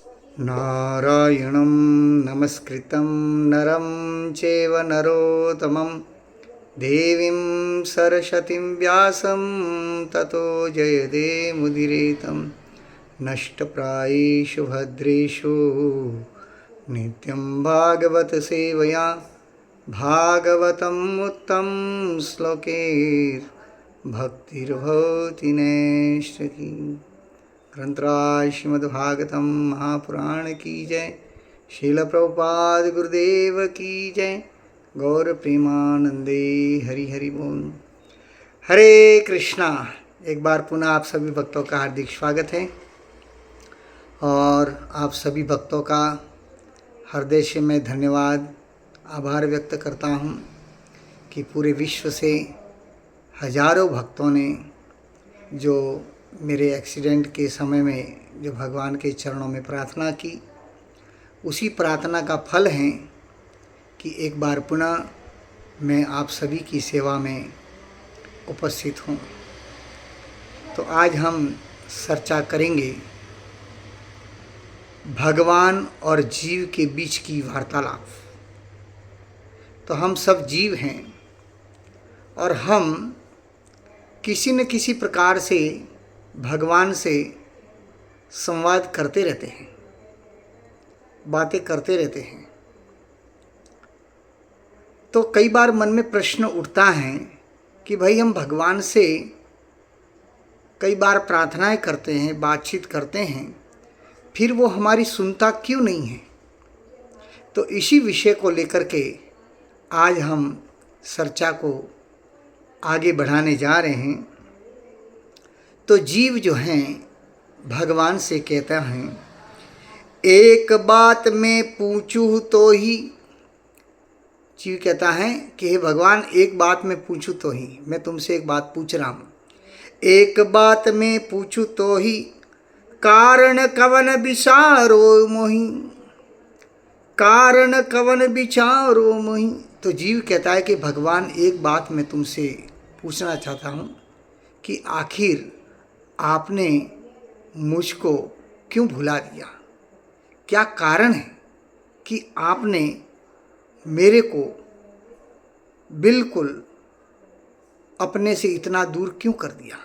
नारायणं नमस्कृतं नरं चैव नरोत्तमं देवीं सरस्वतीं व्यासं ततो जयदेमुदीरयेतं नष्टप्रायेषु भद्रेषु नित्यं भागवत सेवया भागवतम् उत्तम श्लोके भक्तिर्भवति नैष्ठिकी। ग्रंथराज श्रीमद्भागवतम महापुराण की जय। श्रील प्रभुपाद गुरुदेव की जय। गौर प्रेमानंदे हरि हरि बोल। हरे कृष्णा। एक बार पुनः आप सभी भक्तों का हार्दिक स्वागत है और आप सभी भक्तों का हृदय से मैं धन्यवाद आभार व्यक्त करता हूँ कि पूरे विश्व से हजारों भक्तों ने जो मेरे एक्सीडेंट के समय में जो भगवान के चरणों में प्रार्थना की, उसी प्रार्थना का फल है कि एक बार पुनः मैं आप सभी की सेवा में उपस्थित हूँ। तो आज हम चर्चा करेंगे भगवान और जीव के बीच की वार्तालाप। तो हम सब जीव हैं और हम किसी न किसी प्रकार से भगवान से संवाद करते रहते हैं, बातें करते रहते हैं। तो कई बार मन में प्रश्न उठता है कि भाई हम भगवान से कई बार प्रार्थनाएं करते हैं, बातचीत करते हैं, फिर वो हमारी सुनता क्यों नहीं है। तो इसी विषय को लेकर के आज हम चर्चा को आगे बढ़ाने जा रहे हैं। तो जीव जो हैं भगवान से कहता हैं, एक बात मैं पूछूं तो ही। जीव कहता है कि हे भगवान, एक बात मैं पूछूं तो ही, मैं तुमसे एक बात पूछ रहा हूँ। एक बात मैं पूछूं तो ही, कारण कवन विचारो मोहि। कारण कवन विचारो मोहि। तो जीव कहता है कि भगवान, एक बात मैं तुमसे पूछना चाहता हूँ कि आखिर आपने मुझको क्यों भुला दिया। क्या कारण है कि आपने मेरे को बिल्कुल अपने से इतना दूर क्यों कर दिया।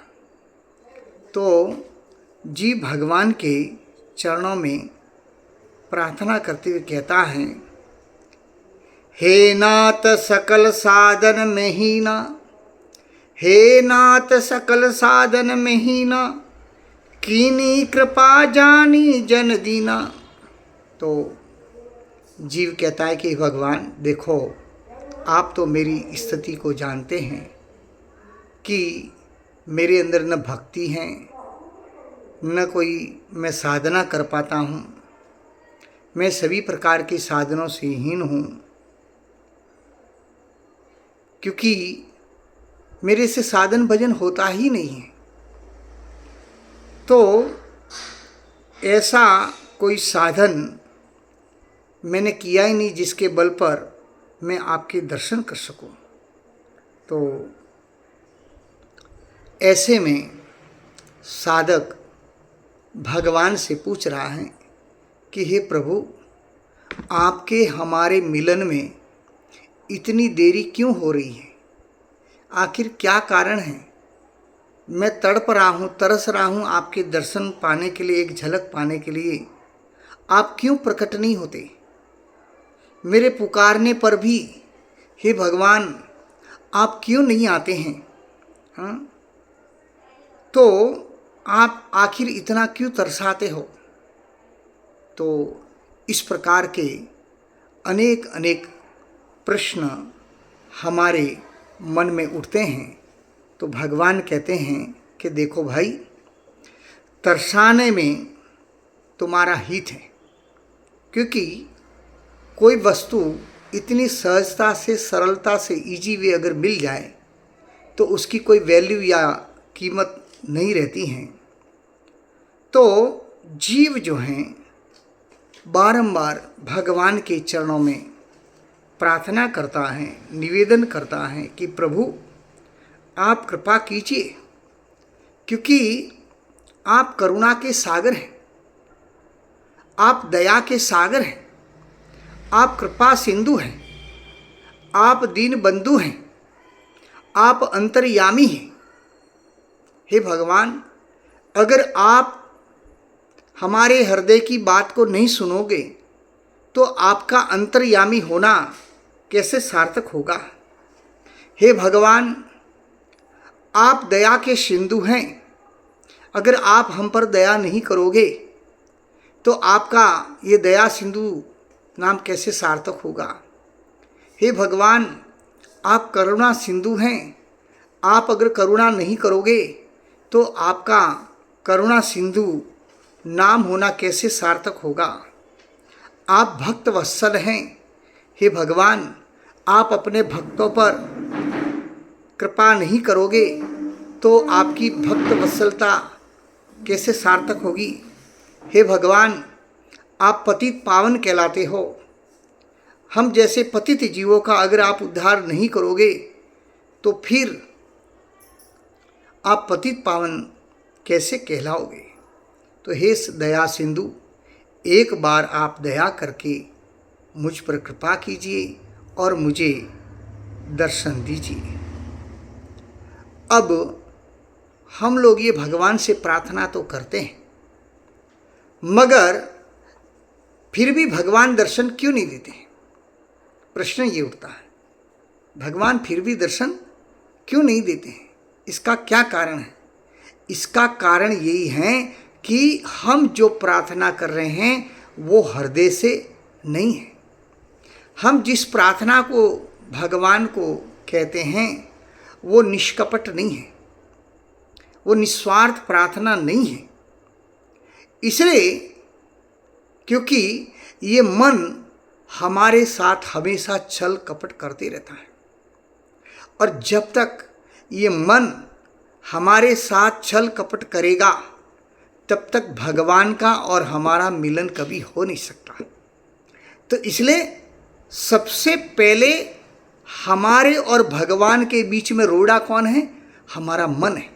तो जीव भगवान के चरणों में प्रार्थना करते हुए कहता है, हे नाथ सकल साधन में ही ना। हे नाथ सकल साधन में ही ना, कीनी कृपा जानी जन दीना। तो जीव कहता है कि भगवान देखो, आप तो मेरी स्थिति को जानते हैं कि मेरे अंदर न भक्ति है, न कोई मैं साधना कर पाता हूँ। मैं सभी प्रकार के साधनों से हीन हूँ, क्योंकि मेरे से साधन भजन होता ही नहीं है। तो ऐसा कोई साधन मैंने किया ही नहीं जिसके बल पर मैं आपके दर्शन कर सकूं। तो ऐसे में साधक भगवान से पूछ रहा है कि हे प्रभु, आपके हमारे मिलन में इतनी देरी क्यों हो रही है। आखिर क्या कारण है। मैं तड़प रहा हूँ, तरस रहा हूँ आपके दर्शन पाने के लिए, एक झलक पाने के लिए। आप क्यों प्रकट नहीं होते। मेरे पुकारने पर भी हे भगवान आप क्यों नहीं आते हैं। हाँ, तो आप आखिर इतना क्यों तरसाते हो। तो इस प्रकार के अनेक अनेक प्रश्न हमारे मन में उठते हैं। तो भगवान कहते हैं कि देखो भाई, तरसाने में तुम्हारा हित है, क्योंकि कोई वस्तु इतनी सहजता से, सरलता से, इजी वे अगर मिल जाए तो उसकी कोई वैल्यू या कीमत नहीं रहती है। तो जीव जो हैं बारंबार भगवान के चरणों में प्रार्थना करता है, निवेदन करता है कि प्रभु आप कृपा कीजिए, क्योंकि आप करुणा के सागर हैं। आप दया के सागर हैं, आप कृपा सिंधु हैं, आप दीन बंधु हैं, आप अंतर्यामी हैं। हे भगवान, अगर आप हमारे हृदय की बात को नहीं सुनोगे तो आपका अंतर्यामी होना कैसे सार्थक होगा। हे भगवान, आप दया के सिंधु हैं, अगर आप हम पर दया नहीं करोगे तो आपका ये दया सिंधु नाम कैसे सार्थक होगा। हे भगवान, आप करुणा सिंधु हैं, आप अगर करुणा नहीं करोगे तो आपका करुणा सिंधु नाम होना कैसे सार्थक होगा। आप भक्त वत्सल हैं। हे भगवान, आप अपने भक्तों पर कृपा नहीं करोगे तो आपकी भक्त वत्सलता कैसे सार्थक होगी। हे भगवान, आप पतित पावन कहलाते हो। हम जैसे पतित जीवों का अगर आप उद्धार नहीं करोगे तो फिर आप पतित पावन कैसे कहलाओगे। तो हे दया सिंधु, एक बार आप दया करके मुझ पर कृपा कीजिए और मुझे दर्शन दीजिए। अब हम लोग ये भगवान से प्रार्थना तो करते हैं, मगर फिर भी भगवान दर्शन क्यों नहीं देते। प्रश्न ये उठता है, भगवान फिर भी दर्शन क्यों नहीं देते हैं, इसका क्या कारण है। इसका कारण यही है कि हम जो प्रार्थना कर रहे हैं वो हृदय से नहीं है। हम जिस प्रार्थना को भगवान को कहते हैं वो निष्कपट नहीं है, वो निस्वार्थ प्रार्थना नहीं है। इसलिए क्योंकि ये मन हमारे साथ हमेशा छल कपट करते रहता है, और जब तक ये मन हमारे साथ छल कपट करेगा तब तक भगवान का और हमारा मिलन कभी हो नहीं सकता। तो इसलिए सबसे पहले हमारे और भगवान के बीच में रोड़ा कौन है, हमारा मन है।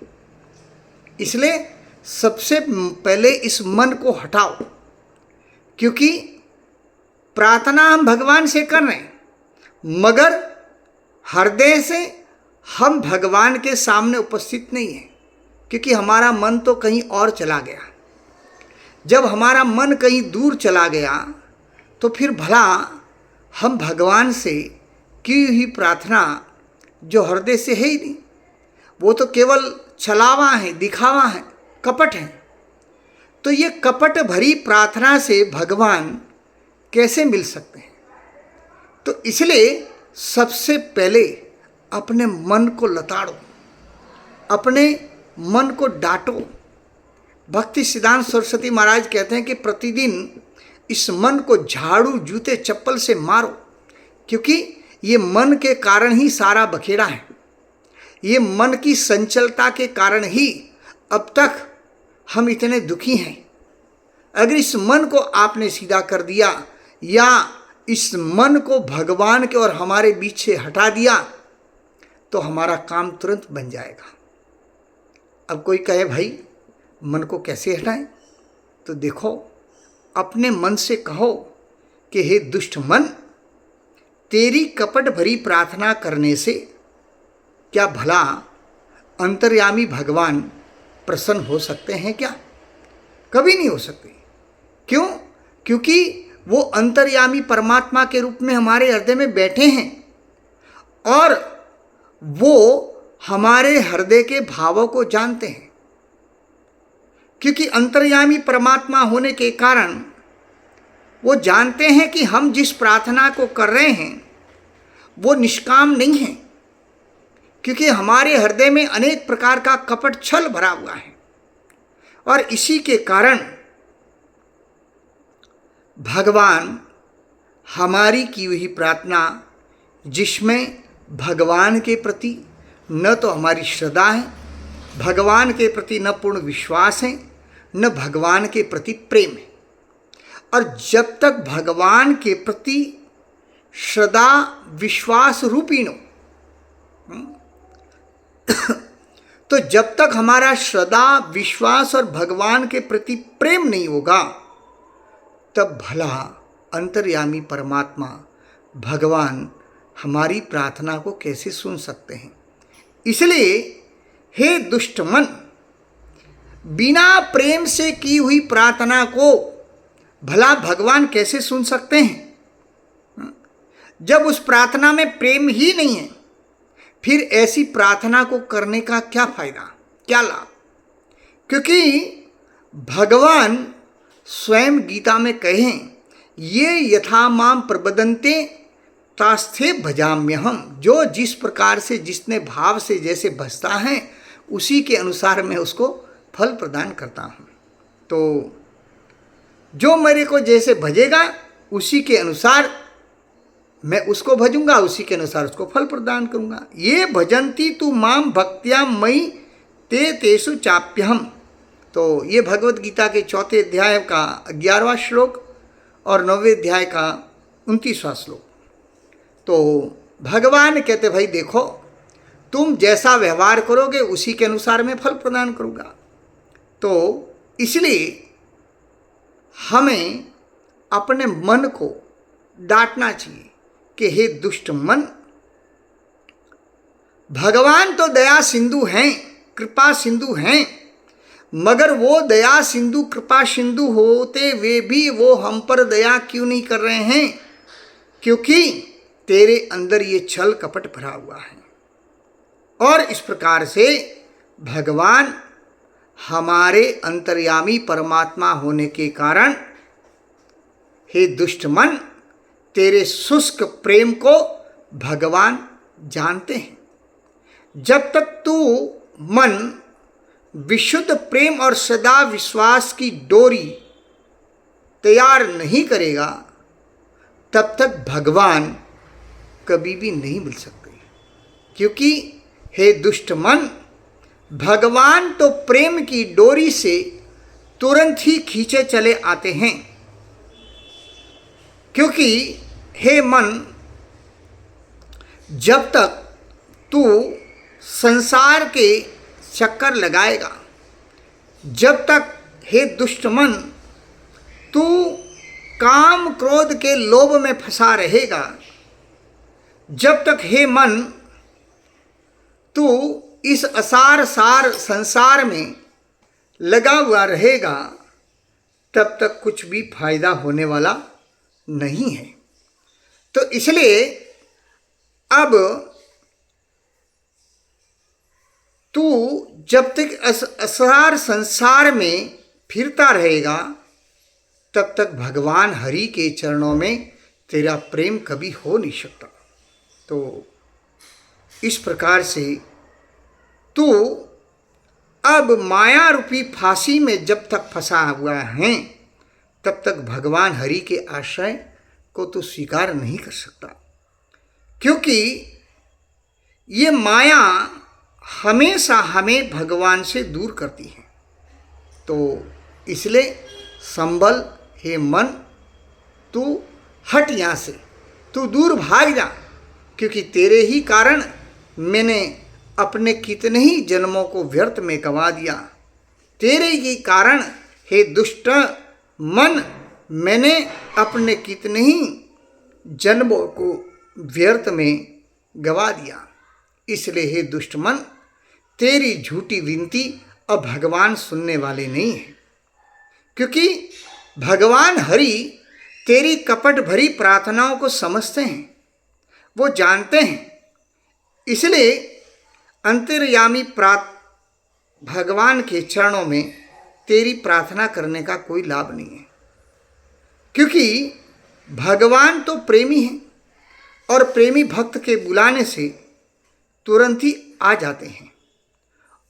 इसलिए सबसे पहले इस मन को हटाओ, क्योंकि प्रार्थना हम भगवान से कर रहे हैं मगर हृदय से हम भगवान के सामने उपस्थित नहीं है, क्योंकि हमारा मन तो कहीं और चला गया। जब हमारा मन कहीं दूर चला गया तो फिर भला हम भगवान से की हुई प्रार्थना जो हृदय से है ही नहीं, वो तो केवल छलावा है, दिखावा है, कपट है। तो ये कपट भरी प्रार्थना से भगवान कैसे मिल सकते हैं। तो इसलिए सबसे पहले अपने मन को लताड़ो, अपने मन को डांटो। भक्ति सिद्धांत सरस्वती महाराज कहते हैं कि प्रतिदिन इस मन को झाड़ू जूते चप्पल से मारो, क्योंकि ये मन के कारण ही सारा बखेड़ा है। ये मन की संचलता के कारण ही अब तक हम इतने दुखी हैं। अगर इस मन को आपने सीधा कर दिया या इस मन को भगवान के और हमारे बीच से हटा दिया तो हमारा काम तुरंत बन जाएगा। अब कोई कहे भाई मन को कैसे हटाएं, तो देखो अपने मन से कहो कि हे दुष्ट मन, तेरी कपट भरी प्रार्थना करने से क्या भला अंतर्यामी भगवान प्रसन्न हो सकते हैं क्या? कभी नहीं हो सकते। क्यों? क्योंकि वो अंतर्यामी परमात्मा के रूप में हमारे हृदय में बैठे हैं और वो हमारे हृदय के भावों को जानते हैं। क्योंकि अंतर्यामी परमात्मा होने के कारण वो जानते हैं कि हम जिस प्रार्थना को कर रहे हैं वो निष्काम नहीं है, क्योंकि हमारे हृदय में अनेक प्रकार का कपट छल भरा हुआ है। और इसी के कारण भगवान हमारी की हुई प्रार्थना, जिसमें भगवान के प्रति न तो हमारी श्रद्धा है, भगवान के प्रति न पूर्ण विश्वास है, न भगवान के प्रति प्रेम है। और जब तक भगवान के प्रति श्रद्धा विश्वास रूपीणो तो जब तक हमारा श्रद्धा विश्वास और भगवान के प्रति प्रेम नहीं होगा तब भला अंतर्यामी परमात्मा भगवान हमारी प्रार्थना को कैसे सुन सकते हैं। इसलिए हे दुष्ट मन, बिना प्रेम से की हुई प्रार्थना को भला भगवान कैसे सुन सकते हैं। जब उस प्रार्थना में प्रेम ही नहीं है, फिर ऐसी प्रार्थना को करने का क्या फायदा, क्या लाभ। क्योंकि भगवान स्वयं गीता में कहें, ये यथा माम प्रबदन्ते तास्थे भजाम्यहम, जो जिस प्रकार से जिसने भाव से जैसे भजता है उसी के अनुसार मैं उसको फल प्रदान करता हूँ। तो जो मेरे को जैसे भजेगा उसी के अनुसार मैं उसको भजूंगा, उसी के अनुसार उसको फल प्रदान करूंगा। ये भजंती तू माम भक्त्या मई ते तेसु चाप्यहम। तो ये भगवत गीता के 4 अध्याय का 11वां श्लोक और 9वें अध्याय का 29वां श्लोक। तो भगवान कहते भाई देखो, तुम जैसा व्यवहार करोगे उसी के अनुसार मैं फल प्रदान करूंगा। तो इसलिए हमें अपने मन को डांटना चाहिए कि हे दुष्ट मन, भगवान तो दया सिंधु हैं, कृपा सिंधु हैं, मगर वो दया सिंधु कृपा सिंधु होते वे भी वो हम पर दया क्यों नहीं कर रहे हैं। क्योंकि तेरे अंदर ये छल कपट भरा हुआ है। और इस प्रकार से भगवान हमारे अंतर्यामी परमात्मा होने के कारण हे दुष्ट मन, तेरे शुष्क प्रेम को भगवान जानते हैं। जब तक तू मन विशुद्ध प्रेम और सदा विश्वास की डोरी तैयार नहीं करेगा, तब तक भगवान कभी भी नहीं मिल सकते। क्योंकि हे दुष्ट मन, भगवान तो प्रेम की डोरी से तुरंत ही खींचे चले आते हैं। क्योंकि हे मन, जब तक तू संसार के चक्कर लगाएगा, जब तक हे दुष्ट मन तू काम क्रोध के लोभ में फंसा रहेगा, जब तक हे मन तू इस असार सार संसार में लगा हुआ रहेगा, तब तक कुछ भी फायदा होने वाला नहीं है। तो इसलिए अब तू जब तक असार संसार में फिरता रहेगा, तब तक भगवान हरि के चरणों में तेरा प्रेम कभी हो नहीं सकता। तो इस प्रकार से तू अब माया रूपी फांसी में जब तक फंसा हुआ है, तब तक भगवान हरि के आश्रय को तू स्वीकार नहीं कर सकता। क्योंकि ये माया हमेशा हमें भगवान से दूर करती है। तो इसलिए संभल हे मन, तू हट यहाँ से, तू दूर भाग जा। क्योंकि तेरे ही कारण मैंने अपने कितने ही जन्मों को व्यर्थ में गंवा दिया। तेरे ही कारण हे दुष्ट मन, मैंने अपने कितने ही जन्मों को व्यर्थ में गंवा दिया। इसलिए हे दुष्ट मन, तेरी झूठी विनती अब भगवान सुनने वाले नहीं हैं। क्योंकि भगवान हरि तेरी कपट भरी प्रार्थनाओं को समझते हैं, वो जानते हैं। इसलिए अंतर्यामी भगवान के चरणों में तेरी प्रार्थना करने का कोई लाभ नहीं है। क्योंकि भगवान तो प्रेमी हैं और प्रेमी भक्त के बुलाने से तुरंत ही आ जाते हैं।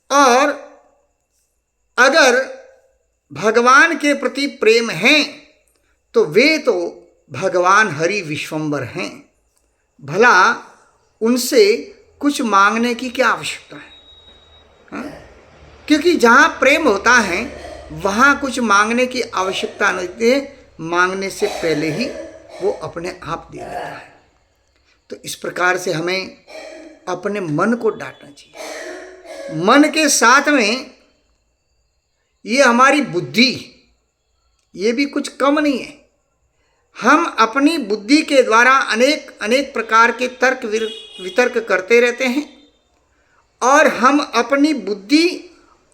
और अगर भगवान के प्रति प्रेम है तो वे तो भगवान हरि विश्वंबर हैं। भला उनसे कुछ मांगने की क्या आवश्यकता है? हाँ? क्योंकि जहाँ प्रेम होता है वहाँ कुछ मांगने की आवश्यकता नहीं है, मांगने से पहले ही वो अपने आप दे देता है। तो इस प्रकार से हमें अपने मन को डांटना चाहिए। मन के साथ में ये हमारी बुद्धि, ये भी कुछ कम नहीं है। हम अपनी बुद्धि के द्वारा अनेक अनेक प्रकार के तर्क वितर्क करते रहते हैं और हम अपनी बुद्धि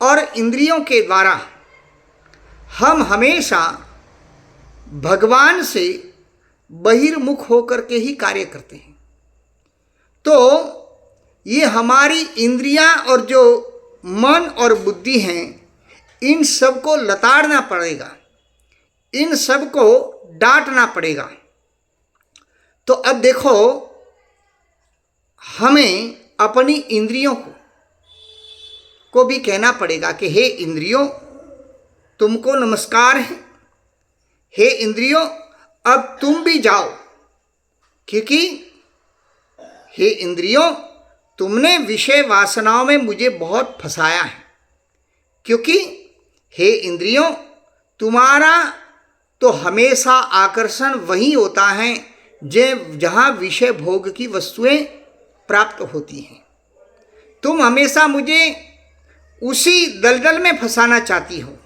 और इंद्रियों के द्वारा हम हमेशा भगवान से बहिर्मुख होकर के ही कार्य करते हैं। तो ये हमारी इंद्रियां और जो मन और बुद्धि हैं, इन सब को लताड़ना पड़ेगा, इन सब को डांटना पड़ेगा। तो अब देखो, हमें अपनी इंद्रियों को भी कहना पड़ेगा कि हे इंद्रियों, तुमको नमस्कार है। हे इंद्रियों, अब तुम भी जाओ, क्योंकि हे इंद्रियों, तुमने विषय वासनाओं में मुझे बहुत फंसाया है। क्योंकि हे इंद्रियों, तुम्हारा तो हमेशा आकर्षण वही होता है जहाँ विषय भोग की वस्तुएं प्राप्त होती हैं। तुम हमेशा मुझे उसी दलदल में फंसाना चाहती हो।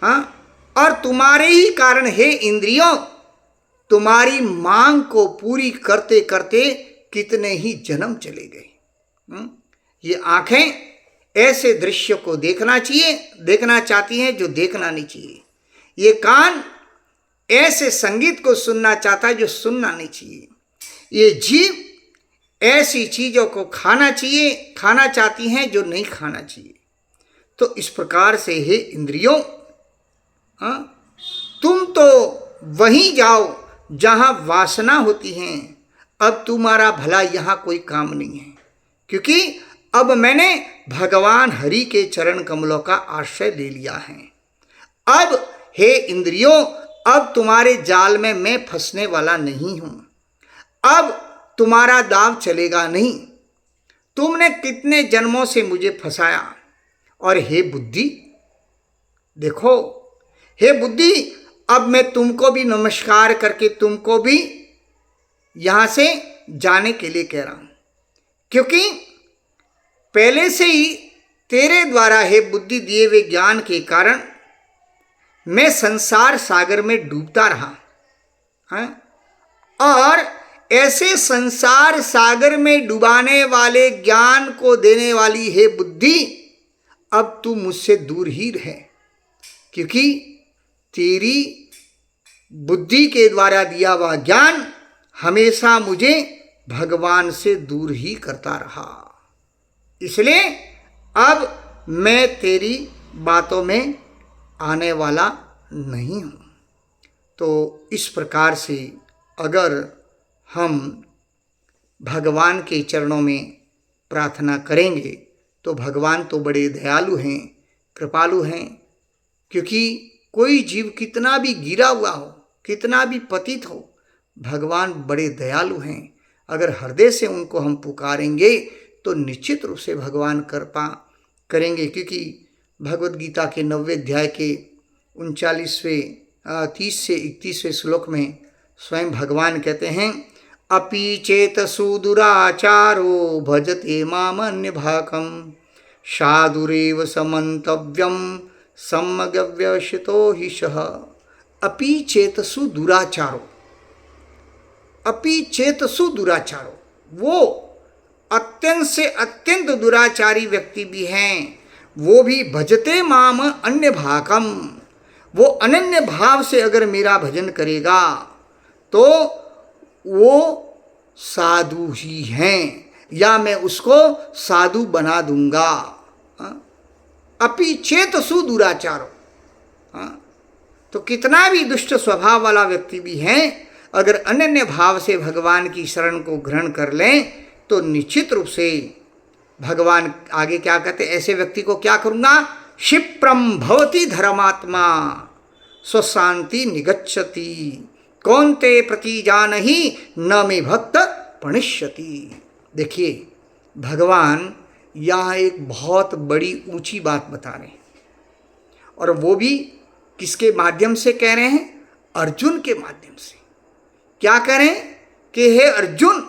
हाँ, और तुम्हारे ही कारण हे इंद्रियों, तुम्हारी मांग को पूरी करते करते कितने ही जन्म चले गए। ये आंखें ऐसे दृश्य को देखना चाहती हैं जो देखना नहीं चाहिए। ये कान ऐसे संगीत को सुनना चाहता है जो सुनना नहीं चाहिए। ये जीभ ऐसी चीज़ों को खाना चाहती हैं जो नहीं खाना चाहिए। तो इस प्रकार से हे इंद्रियों, तुम तो वहीं जाओ जहाँ वासना होती हैं। अब तुम्हारा भला यहाँ कोई काम नहीं है, क्योंकि अब मैंने भगवान हरि के चरण कमलों का आश्रय ले लिया है। अब हे इंद्रियों, अब तुम्हारे जाल में मैं फंसने वाला नहीं हूँ। अब तुम्हारा दाव चलेगा नहीं। तुमने कितने जन्मों से मुझे फंसाया। और हे बुद्धि, देखो हे बुद्धि, अब मैं तुमको भी नमस्कार करके तुमको भी यहाँ से जाने के लिए कह रहा हूँ, क्योंकि पहले से ही तेरे द्वारा हे बुद्धि दिए हुए ज्ञान के कारण मैं संसार सागर में डूबता रहा है। और ऐसे संसार सागर में डुबाने वाले ज्ञान को देने वाली हे बुद्धि, अब तू मुझसे दूर ही रहे, क्योंकि तेरी बुद्धि के द्वारा दिया हुआ ज्ञान हमेशा मुझे भगवान से दूर ही करता रहा। इसलिए अब मैं तेरी बातों में आने वाला नहीं हूँ। तो इस प्रकार से अगर हम भगवान के चरणों में प्रार्थना करेंगे तो भगवान तो बड़े दयालु हैं, कृपालु हैं। क्योंकि कोई जीव कितना भी गिरा हुआ हो, कितना भी पतित हो, भगवान बड़े दयालु हैं। अगर हृदय से उनको हम पुकारेंगे तो निश्चित रूप से भगवान कृपा करेंगे। क्योंकि भगवद गीता के 90वें अध्याय के 39वें 30 से 31वें श्लोक में स्वयं भगवान कहते हैं, अपि चेतसु दुराचारो भजते मामन्य भाकम साधुरेव समन्तव्यम सम्यग्व्यवसितो हि सः। अपि चेतसु दुराचारो, अपि चेतसु दुराचारो, वो अत्यंत से अत्यंत दुराचारी व्यक्ति भी हैं, वो भी भजते माम अन्य भाकम, वो अनन्य भाव से अगर मेरा भजन करेगा तो वो साधु ही हैं, या मैं उसको साधु बना दूंगा। अपि चेतसु दुराचारो, तो कितना भी दुष्ट स्वभाव वाला व्यक्ति भी है, अगर अनन्य भाव से भगवान की शरण को ग्रहण कर लें तो निश्चित रूप से भगवान आगे क्या कहते, ऐसे व्यक्ति को क्या करूँगा, क्षिप्रम भवति धर्मात्मा स्वशांति निगच्छति कौन्ते प्रति जानहि न मे भक्त प्रणिष्यति। देखिए भगवान यहाँ एक बहुत बड़ी ऊंची बात बता रहे हैं, और वो भी किसके माध्यम से कह रहे हैं, अर्जुन के माध्यम से। क्या कह रहे हैं कि हे अर्जुन,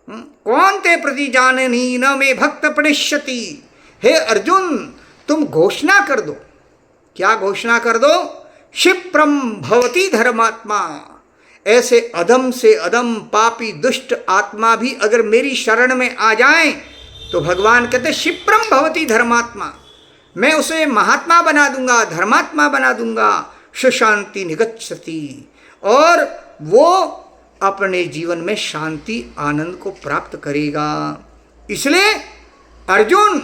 कौन्ते प्रति जानहि न मे भक्त प्रणिष्यति। हे अर्जुन, तुम घोषणा कर दो। क्या घोषणा कर दो, क्षिप्रम भवति धर्मात्मा, ऐसे अधम से अधम पापी दुष्ट आत्मा भी अगर मेरी शरण में आ जाएं तो भगवान कहते क्षिप्रम भवति धर्मात्मा, मैं उसे महात्मा बना दूंगा, धर्मात्मा बना दूंगा, सुशांति निगच्छति, और वो अपने जीवन में शांति आनंद को प्राप्त करेगा। इसलिए अर्जुन,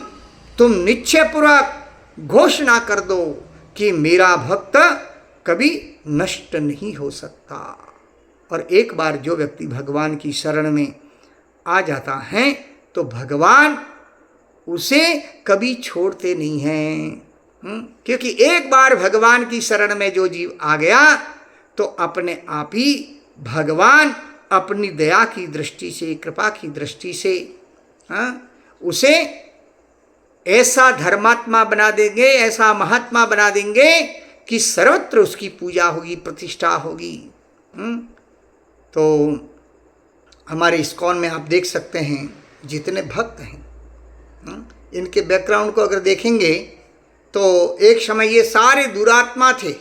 तुम निश्चयपूर्वक घोषणा कर दो कि मेरा भक्त कभी नष्ट नहीं हो सकता। और एक बार जो व्यक्ति भगवान की शरण में आ जाता है तो भगवान उसे कभी छोड़ते नहीं हैं। क्योंकि एक बार भगवान की शरण में जो जीव आ गया तो अपने आप ही भगवान अपनी दया की दृष्टि से, कृपा की दृष्टि से उसे ऐसा धर्मात्मा बना देंगे, ऐसा महात्मा बना देंगे कि सर्वत्र उसकी पूजा होगी, प्रतिष्ठा होगी। तो हमारे इस्कॉन में आप देख सकते हैं जितने भक्त हैं, इनके बैकग्राउंड को अगर देखेंगे तो एक समय ये सारे दुरात्मा थे,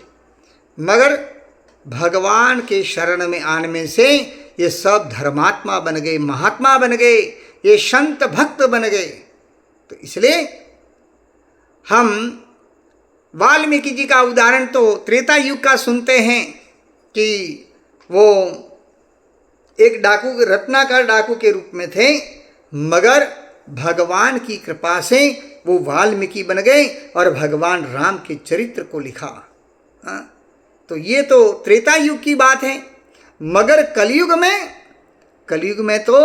मगर भगवान के शरण में आने में से ये सब धर्मात्मा बन गए, महात्मा बन गए, ये संत भक्त बन गए। तो इसलिए हम वाल्मीकि जी का उदाहरण तो त्रेता युग का सुनते हैं कि वो एक डाकू, रत्नाकर डाकू के रूप में थे, मगर भगवान की कृपा से वो वाल्मीकि बन गए और भगवान राम के चरित्र को लिखा। तो ये तो त्रेता युग की बात है। मगर कलयुग में तो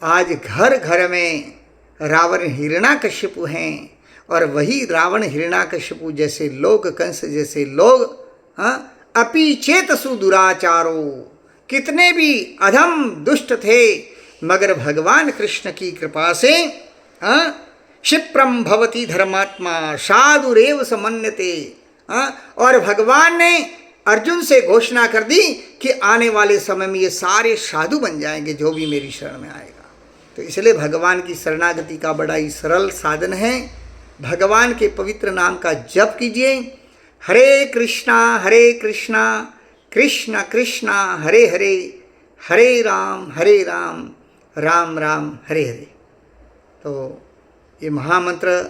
आज घर घर में रावण हिरण्याकशिपु हैं, और वही रावण हिरण्याकशिपु जैसे लोग, कंस जैसे लोग, अपि चेतसु दुराचारो, कितने भी अधम दुष्ट थे, मगर भगवान कृष्ण की कृपा से क्षिप्रम भवति धर्मात्मा साधुरेव समन्यते। और भगवान ने अर्जुन से घोषणा कर दी कि आने वाले समय में ये सारे साधु बन जाएंगे जो भी मेरी शरण में आएगा। तो इसलिए भगवान की शरणागति का बड़ा ही सरल साधन है। भगवान के पवित्र नाम का जप कीजिए। हरे कृष्णा कृष्ण कृष्ण हरे हरे, हरे राम राम राम हरे हरे। तो ये महामंत्र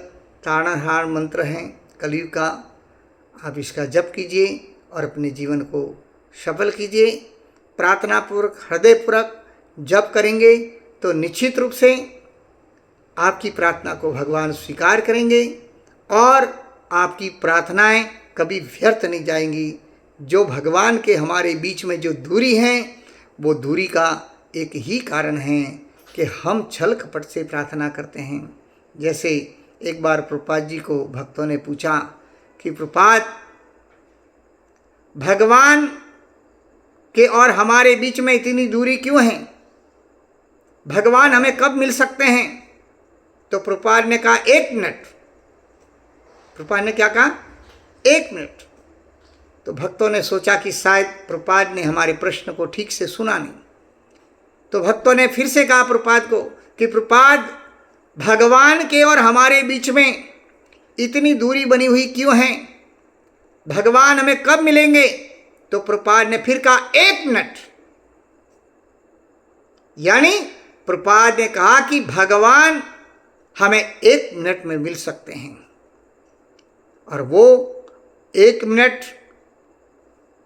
ताड़नहार मंत्र हैं कलयुग का। आप इसका जप कीजिए और अपने जीवन को सफल कीजिए। प्रार्थनापूर्वक, हृदयपूर्वक जप करेंगे तो निश्चित रूप से आपकी प्रार्थना को भगवान स्वीकार करेंगे और आपकी प्रार्थनाएं कभी व्यर्थ नहीं जाएंगी। जो भगवान के हमारे बीच में जो दूरी है, वो दूरी का एक ही कारण है कि हम छल कपट से प्रार्थना करते हैं। जैसे एक बार प्रभुपाद जी को भक्तों ने पूछा कि प्रभुपाद, भगवान के और हमारे बीच में इतनी दूरी क्यों है? भगवान हमें कब मिल सकते हैं? तो प्रभुपाद ने कहा 1 मिनट। प्रभुपाद ने क्या कहा? 1 मिनट। तो भक्तों ने सोचा कि शायद प्रभुपाद ने हमारे प्रश्न को ठीक से सुना नहीं। तो भक्तों ने फिर से कहा प्रभुपाद को कि प्रभुपाद, भगवान के और हमारे बीच में इतनी दूरी बनी हुई क्यों है? भगवान हमें कब मिलेंगे? तो प्रभुपाद ने फिर कहा 1 मिनट। यानी प्रभुपाद ने कहा कि भगवान हमें 1 मिनट में मिल सकते हैं, और वो 1 मिनट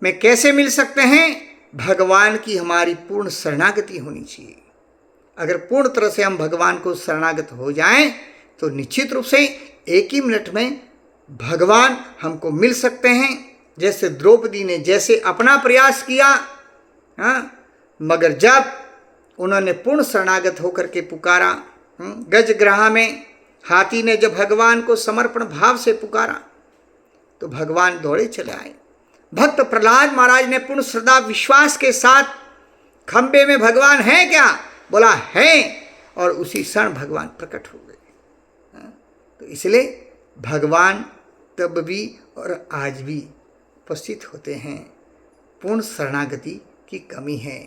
में कैसे मिल सकते हैं? भगवान की हमारी पूर्ण शरणागति होनी चाहिए। अगर पूर्ण तरह से हम भगवान को शरणागत हो जाएं तो निश्चित रूप से 1 ही मिनट में भगवान हमको मिल सकते हैं। जैसे द्रौपदी ने जैसे अपना प्रयास किया, मगर जब उन्होंने पूर्ण शरणागत होकर के पुकारा, गजग्राह में हाथी ने जब भगवान को समर्पण भाव से पुकारा तो भगवान दौड़े चले आए। भक्त प्रहलाद महाराज ने पूर्ण श्रद्धा विश्वास के साथ खंबे में भगवान है क्या? बोला है, और उसी क्षण भगवान प्रकट हो गए। तो इसलिए भगवान तब भी और आज भी उपस्थित होते हैं। पूर्ण शरणागति की कमी है।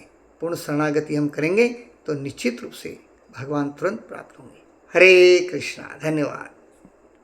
पूर्ण शरणागति हम करेंगे तो निश्चित रूप से भगवान तुरंत प्राप्त होंगे। हरे कृष्णा। धन्यवाद।